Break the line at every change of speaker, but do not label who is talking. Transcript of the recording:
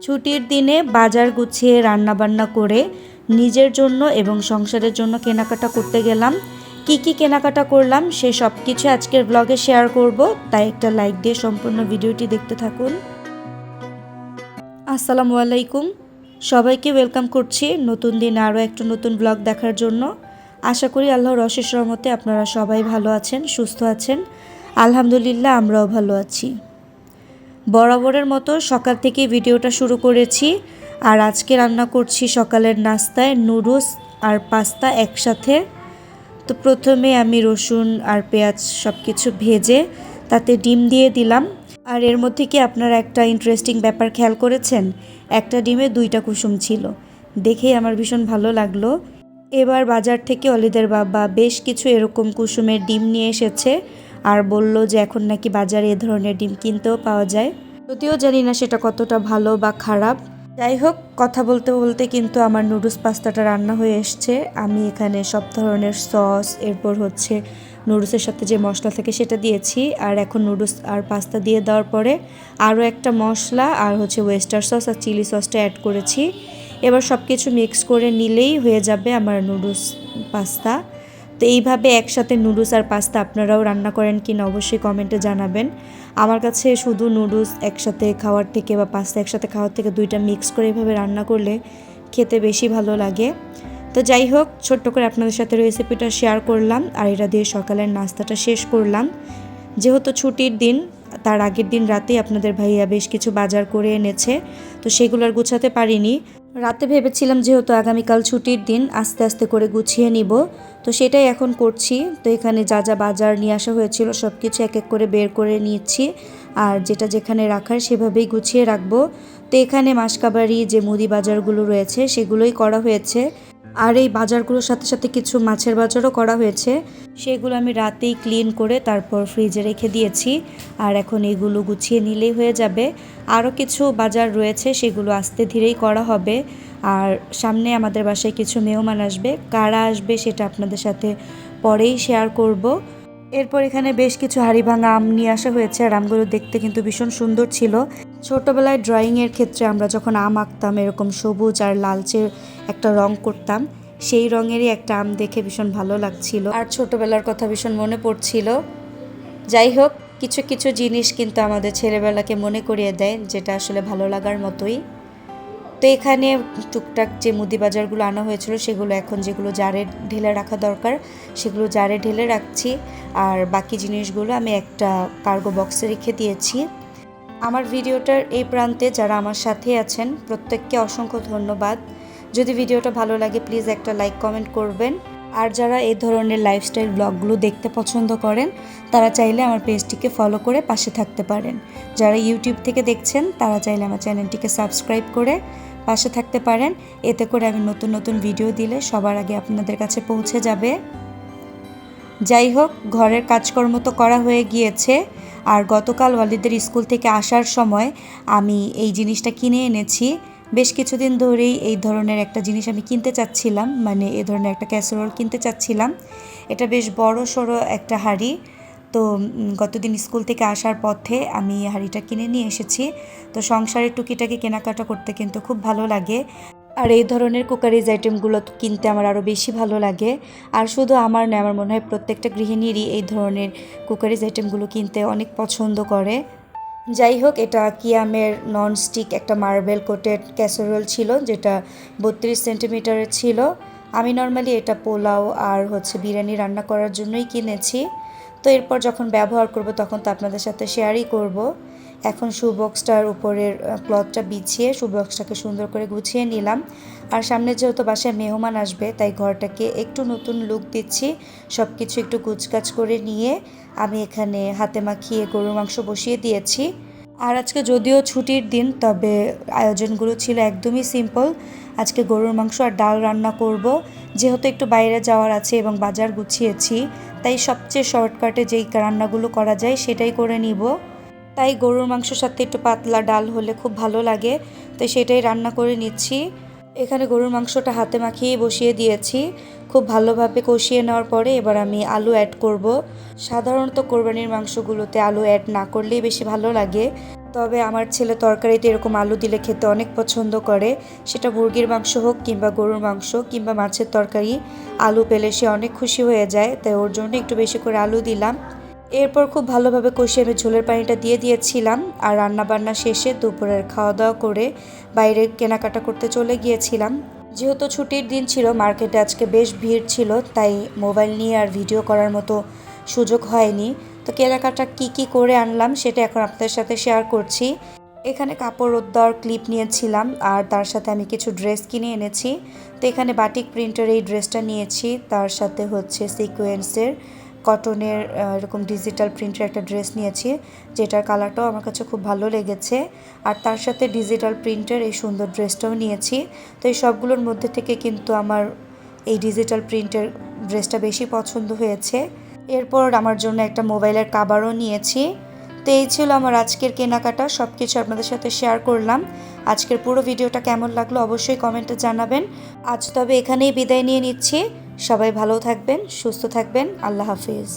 ছুটির দিনে বাজার গুছিয়ে রান্নাবান্না করে নিজের জন্য এবং সংসারের জন্য কেনাকাটা করতে গেলাম। কি কি কেনাকাটা করলাম সে সব কিছু আজকের ব্লগে শেয়ার করব, তাই একটা লাইক দিয়ে সম্পূর্ণ ভিডিওটি দেখতে থাকুন। আসসালামু আলাইকুম, সবাইকে ওয়েলকাম করছি নতুন দিন আরও একটা নতুন ব্লগ দেখার জন্য। আশা করি আল্লাহর অশেষ রহমতে আপনারা সবাই ভালো আছেন, সুস্থ আছেন। আলহামদুলিল্লাহ, আমরাও ভালো আছি। বরাবরের মতো সকাল থেকে ভিডিওটা শুরু করেছি, আর আজকে রান্না করছি সকালের নাস্তায় নুডলস আর পাস্তা একসাথে। তো প্রথমে আমি রসুন আর পেঁয়াজ সব কিছু ভেজে তাতে ডিম দিয়ে দিলাম। আর এর মধ্যে কি আপনারা একটা ইন্টারেস্টিং ব্যাপার খেয়াল করেছেন? একটা ডিমে 2টা কুসুম ছিল, দেখেই আমার ভীষণ ভালো লাগলো। এবার বাজার থেকে অলিদের বাবা বেশ কিছু এরকম কুসুমের ডিম নিয়ে এসেছে, আর বলল যে এখন নাকি বাজারে এ ধরনের ডিম কিনতেও পাওয়া যায়। যদিও জানি না সেটা কতটা ভালো বা খারাপ। যাই হোক, কথা বলতে বলতে কিন্তু আমার নুডলস পাস্তাটা রান্না হয়ে এসছে। আমি এখানে সব ধরনের সস, এরপর হচ্ছে নুডলসের সাথে যে মশলা থাকে সেটা দিয়েছি, আর এখন নুডলস আর পাস্তা দিয়ে দেওয়ার পরে আরও একটা মশলা আর হচ্ছে ওয়েস্টার সস আর চিলি সসটা অ্যাড করেছি। এবার সব কিছু মিক্স করে নিলেই হয়ে যাবে আমার নুডলস পাস্তা। তো এইভাবে একসাথে নুডলস আর পাস্তা আপনারাও রান্না করেন কিনা অবশ্যই কমেন্টে জানাবেন। আমার কাছে শুধু নুডলস একসাথে খাওয়ার থেকে বা পাস্তা একসাথে খাওয়ার থেকে 2টা মিক্স করে এভাবে রান্না করলে খেতে বেশি ভালো লাগে। তো যাই হোক, ছোট্ট করে আপনাদের সাথে রেসিপিটা শেয়ার করলাম, আর এটা দিয়ে সকালের নাস্তাটা শেষ করলাম। যেহেতু ছুটির দিন, তার আগের দিন রাতেই আপনাদের ভাইয়া বেশ কিছু বাজার করে এনেছে, তো সেগুলো আর গুছাতে পারিনি। রাতে ভেবেছিলাম যেহেতু আগামীকাল ছুটির দিন আস্তে আস্তে করে গুছিয়ে নিব, তো সেটাই এখন করছি। তো এখানে যা যা বাজার নিয়ে আসা হয়েছিল সব কিছু এক এক করে বের করে নিচ্ছি, আর যেটা যেখানে রাখার সেভাবেই গুছিয়ে রাখবো। তো এখানে মাসকাবাড়ি যে মুদি বাজারগুলো রয়েছে সেগুলোই করা হয়েছে, আর এই বাজারগুলোর সাথে সাথে কিছু মাছের বাজারও করা হয়েছে। সেগুলো আমি রাতেই ক্লিন করে তারপর ফ্রিজে রেখে দিয়েছি, আর এখন এগুলো গুছিয়ে নিলেই হয়ে যাবে। আরও কিছু বাজার রয়েছে, সেগুলো আস্তে ধীরেই করা হবে। আর সামনে আমাদের বাসায় কিছু মেহমান আসবে, কারা আসবে সেটা আপনাদের সাথে পরেই শেয়ার করব। এরপর এখানে বেশ কিছু হাড়ি ভাঙা আম নিয়ে আসা হয়েছে, আর আমগুলো দেখতে কিন্তু ভীষণ সুন্দর ছিল। ছোটোবেলায় ড্রয়িংয়ের ক্ষেত্রে আমরা যখন আম আঁকতাম এরকম সবুজ আর লালচের একটা রং করতাম, সেই রঙেরই একটা আম দেখে ভীষণ ভালো লাগছিল, আর ছোটোবেলার কথা ভীষণ মনে পড়ছিল। যাই হোক, কিছু কিছু জিনিস কিন্তু আমাদের ছেলেবেলাকে মনে করিয়ে দেয়, যেটা আসলে ভালো লাগার মতোই। তো এখানে টুকটাক যে মুদি বাজারগুলো আনা হয়েছিল সেগুলো এখন যেগুলো জারে ঢেলে রাখা দরকার সেগুলো জারে ঢেলে রাখছি, আর বাকি জিনিসগুলো আমি একটা কার্গো বক্সে রেখে দিয়েছি। আমার ভিডিওটার এই প্রান্তে যারা আমার সাথে আছেন প্রত্যেককে অসংখ্য ধন্যবাদ। যদি ভিডিওটা ভালো লাগে প্লিজ একটা লাইক কমেন্ট করবেন, আর যারা এই ধরনের লাইফস্টাইল ব্লগগুলো দেখতে পছন্দ করেন তারা চাইলে আমার পেজটিকে ফলো করে পাশে থাকতে পারেন। যারা ইউটিউব থেকে দেখছেন তারা চাইলে আমার চ্যানেলটিকে সাবস্ক্রাইব করে পাশে থাকতে পারেন, এতে করে আমি নতুন নতুন ভিডিও দিলে সবার আগে আপনাদের কাছে পৌঁছে যাবে। যাই হোক, ঘরের কাজকর্ম তো করা হয়ে গিয়েছে, আর গতকাল ওয়ালিদের স্কুল থেকে আসার সময় আমি এই জিনিসটা কিনে এনেছি। বেশ কিছুদিন ধরেই এই ধরনের একটা জিনিস আমি কিনতে চাচ্ছিলাম, মানে এই ধরনের একটা ক্যাসারোল কিনতে চাচ্ছিলাম। এটা বেশ বড় সড়ো একটা হাঁড়ি। তো গতদিন স্কুল থেকে আসার পথে আমি হাঁড়িটা কিনে নিয়ে এসেছি। তো সংসারের টুকিটাকি কেনাকাটা করতে কিন্তু খুব ভালো লাগে, আর এই ধরনের কুকারিজ আইটেমগুলো কিনতে আমার আরও বেশি ভালো লাগে। আর শুধু আমার নয়, আমার মনে হয় প্রত্যেকটা গৃহিণীরই এই ধরনের কুকারিজ আইটেমগুলো কিনতে অনেক পছন্দ করে। যাই হোক, এটা কিয়ামের ননস্টিক একটা মার্বেল কোটেড ক্যাসারোল ছিল, যেটা 32 সেন্টিমিটারের ছিল। আমি নর্মালি এটা পোলাও আর হচ্ছে বিরিয়ানি রান্না করার জন্যই কিনেছি। তো এরপর যখন ব্যবহার করব তখন তো আপনাদের সাথে শেয়ারই করব। এখন শু বক্সটার উপরের ক্লথটা বিছিয়ে শু বক্সটাকে সুন্দর করে গুছিয়ে নিলাম। আর সামনে যেহেতু বাসায় মেহমান আসবে তাই ঘরটাকে একটু নতুন লুক দিচ্ছি। সব কিছু একটু গুছগাছ করে নিয়ে আমি এখানে হাতে মাখিয়ে গরুর মাংস বসিয়ে দিয়েছি। আর আজকে যদিও ছুটির দিন, তবে আয়োজনগুলো ছিল একদমই সিম্পল। আজকে গরুর মাংস আর ডাল রান্না করব। যেহেতু একটু বাইরে যাওয়ার আছে এবং বাজার গুছিয়েছি, তাই সবচেয়ে শর্টকাটে যেই রান্নাগুলো করা যায় সেটাই করে নিব। তাই গরুর মাংসের সাথে একটু পাতলা ডাল হলে খুব ভালো লাগে, তো সেটাই রান্না করে নিচ্ছি। এখানে গরুর মাংসটা হাতে মাখিয়ে বসিয়ে দিয়েছি। খুব ভালোভাবে কষিয়ে নেওয়ার পরে এবার আমি আলু অ্যাড করব। সাধারণত কোরবানির মাংসগুলোতে আলু অ্যাড না করলেই বেশি ভালো লাগে, তবে আমার ছেলে তরকারিতে এরকম আলু দিলে খেতে অনেক পছন্দ করে। সেটা মুরগির মাংস হোক কিংবা গরুর মাংস কিংবা মাছের তরকারি, আলু পেলে সে অনেক খুশি হয়ে যায়, তাই ওর জন্য একটু বেশি করে আলু দিলাম। এরপর খুব ভালোভাবে কষিয়ে আমি ঝোলের পানিটা দিয়ে দিয়েছিলাম। আর রান্নাবান্না শেষে দুপুরের খাওয়া দাওয়া করে বাইরে কেনাকাটা করতে চলে গিয়েছিলাম। যেহেতু ছুটির দিন ছিল, মার্কেটে আজকে বেশ ভিড় ছিল, তাই মোবাইল নিয়ে আর ভিডিও করার মতো সুযোগ হয়নি। তো কেনাকাটা কি করে আনলাম সেটা এখন আপনাদের সাথে শেয়ার করছি। এখানে কাপড় রোদ দেওয়ার ক্লিপ নিয়েছিলাম, আর তার সাথে আমি কিছু ড্রেস কিনে এনেছি। তো এখানে বাটিক প্রিন্টের এই ড্রেসটা নিয়েছি, তার সাথে হচ্ছে সিকোয়েন্সের কটনের এরকম ডিজিটাল প্রিন্টের একটা ড্রেস নিয়েছি, যেটার কালারটাও আমার কাছে খুব ভালো লেগেছে। আর তার সাথে ডিজিটাল প্রিন্টের এই সুন্দর ড্রেসটাও নিয়েছি। তো এই সবগুলোর মধ্যে থেকে কিন্তু আমার এই ডিজিটাল প্রিন্টের ড্রেসটা বেশি পছন্দ হয়েছে। এরপর আমার জন্য একটা মোবাইলের কাভারও নিয়েছি। তো এই ছিল আমার আজকের কেনাকাটা, সব কিছু আপনাদের সাথে শেয়ার করলাম। আজকের পুরো ভিডিওটা কেমন লাগলো অবশ্যই কমেন্টে জানাবেন। আজ তবে এখানেই বিদায় নিয়ে নিচ্ছি। সবাই ভালো থাকবেন, সুস্থ থাকবেন। আল্লাহ হাফিজ।